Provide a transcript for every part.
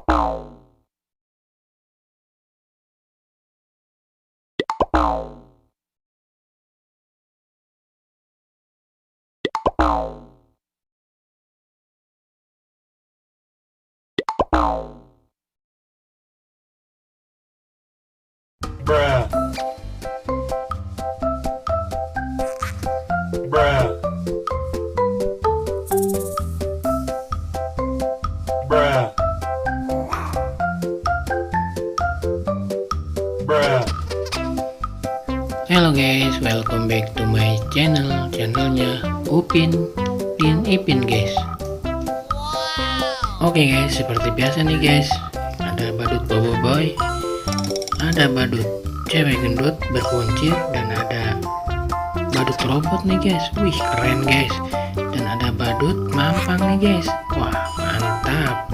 Bruh. Bruh. Bruh. Bruh. Hello guys, welcome back to my channelnya Upin Ipin guys. Oke guys, seperti biasa nih guys, ada badut bobo boy, ada badut cewek gendut berkuncir, dan ada badut robot nih guys. Wih keren guys. Dan ada badut mampang nih guys. Wah mantap.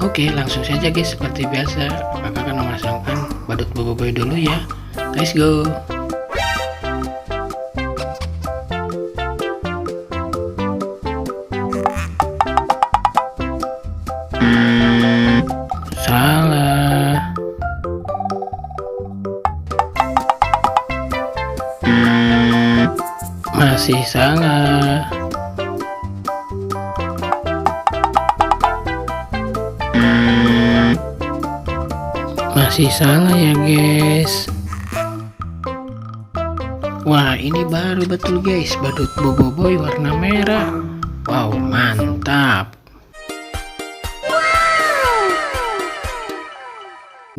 Oke langsung saja guys, seperti biasa kakak akan memasangkan badut bobo boy dulu ya. Let's go. Salah. Masih salah. Masih salah ya guys. Wah ini baru betul guys, badut bobo boy warna merah. Wow mantap.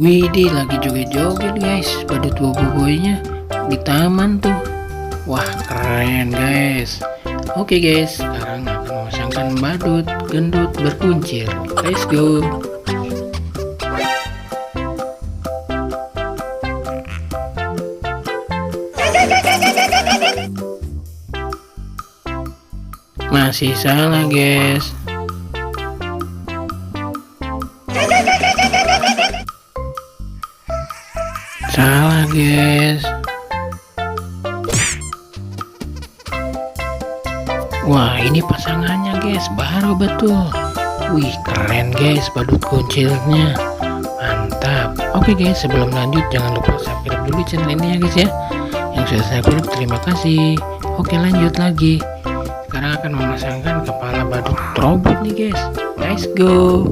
Widih lagi joget-joget guys, badut bobo boynya di taman tuh. Wah keren guys. Oke guys, sekarang akan memasangkan badut gendut berkuncir. Let's go. Masih salah guys. Salah guys. Wah ini pasangannya guys, baru betul. Wih keren guys badut kuncirnya. Mantap. Oke guys, sebelum lanjut jangan lupa subscribe dulu channel ini ya guys ya. Yang sudah subscribe terima kasih. Oke lanjut lagi. Sekarang akan memasangkan kepala badut robot nih guys. Let's go.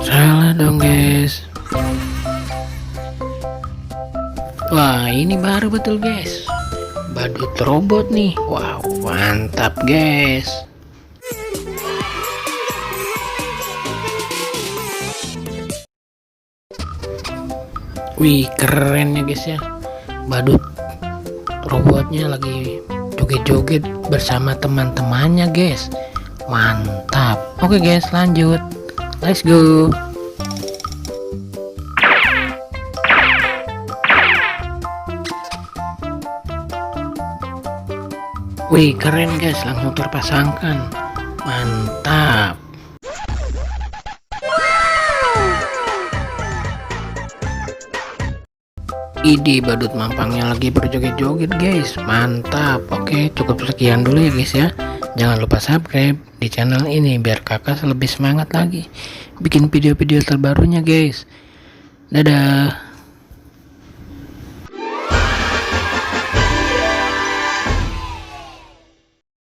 Salah dong guys. Wah ini baru betul guys, badut robot nih. Wow mantap guys. Wih keren ya guys ya, badut robotnya lagi joget-joget bersama teman-temannya guys. Mantap. Oke guys lanjut. Let's go. Wih keren guys, langsung terpasangkan. Mantap. Idi badut mampangnya lagi berjoget-joget guys. Mantap. Oke cukup sekian dulu ya guys ya. Jangan lupa subscribe di channel ini biar kakak lebih semangat lagi bikin video-video terbarunya guys. Dadah.